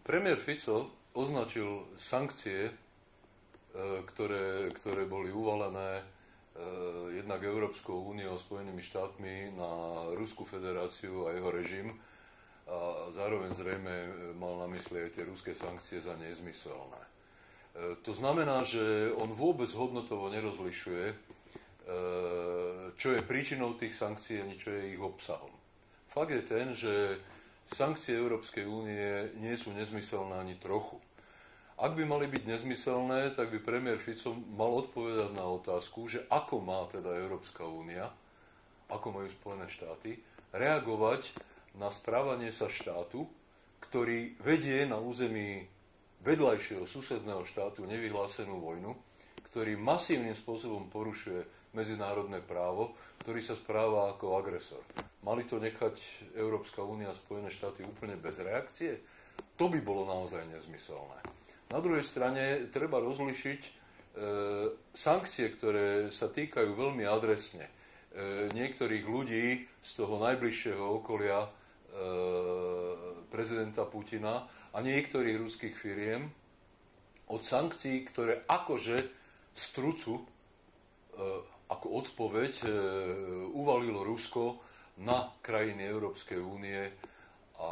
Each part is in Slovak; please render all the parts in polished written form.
Premiér Fico označil sankcie, ktoré boli uvalené jednak Európskou úniou, Spojenými štátmi na Ruskú federáciu a jeho režim, a zároveň zrejme mal na mysli aj tie ruské sankcie za nezmyselné. To znamená, že on vôbec hodnotovo nerozlišuje, čo je príčinou tých sankcií ani čo je ich obsahom. Fakt je ten, že sankcie Európskej únie nie sú nezmyselné ani trochu. Ak by mali byť nezmyselné, tak by premiér Fico mal odpovedať na otázku, že ako má teda Európska únia, ako majú Spojené štáty, reagovať na správanie sa štátu, ktorý vedie na území vedľajšieho susedného štátu nevyhlásenú vojnu, ktorý masívnym spôsobom porušuje medzinárodné právo, ktorý sa správa ako agresor. Mali to nechať Európska únia a Spojené štáty úplne bez reakcie? To by bolo naozaj nezmyselné. Na druhej strane treba rozlišiť sankcie, ktoré sa týkajú veľmi adresne niektorých ľudí z toho najbližšieho okolia prezidenta Putina a niektorých ruských firiem od sankcií, ktoré akože strucu ako odpoveď uvalilo Rusko na krajiny Európskej únie a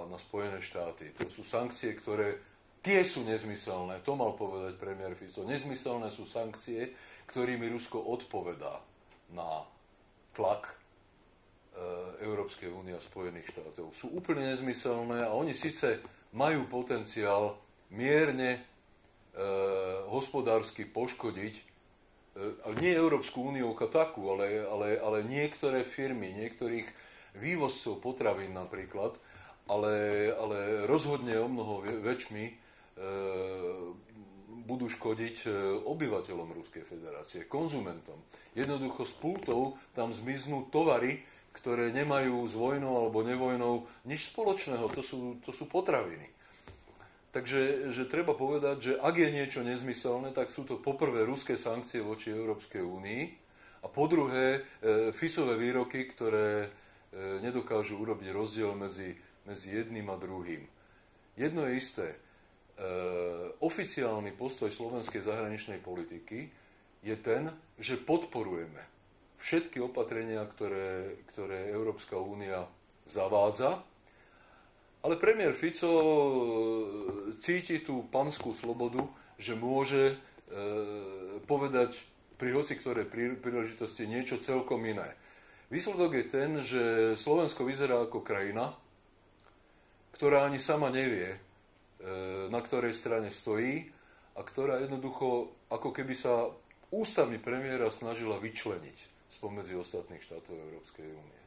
na Spojené štáty. To sú sankcie, ktoré tie sú nezmyselné. To mal povedať premiér Fico. Nezmyselné sú sankcie, ktorými Rusko odpovedá na tlak Európskej únie a Spojených štátov. Sú úplne nezmyselné a oni síce majú potenciál mierne hospodársky poškodiť nie Európsku úniu ako takú, ale niektoré firmy, niektorých vývozcov potravín napríklad, ale rozhodne o mnoho väčšmi budú škodiť obyvateľom Ruskej federácie, konzumentom. Jednoducho z pultov tam zmiznú tovary, ktoré nemajú s vojnou alebo nevojnou nič spoločného. To sú potraviny. Takže treba povedať, že ak je niečo nezmyselné, tak sú to poprvé ruské sankcie voči Európskej únii a po druhé Ficové výroky, ktoré nedokážu urobiť rozdiel medzi jedným a druhým. Jedno je isté. Oficiálny postoj slovenskej zahraničnej politiky je ten, že podporujeme všetky opatrenia, ktoré Európska únia zavádza, ale premiér Fico cíti tú panskú slobodu, že môže povedať pri hociktorej príležitosti niečo celkom iné. Výsledok je ten, že Slovensko vyzerá ako krajina, ktorá ani sama nevie, na ktorej strane stojí a ktorá jednoducho ako keby sa ústavný premiéra snažila vyčleniť spomedzi ostatných štátov Európskej únie.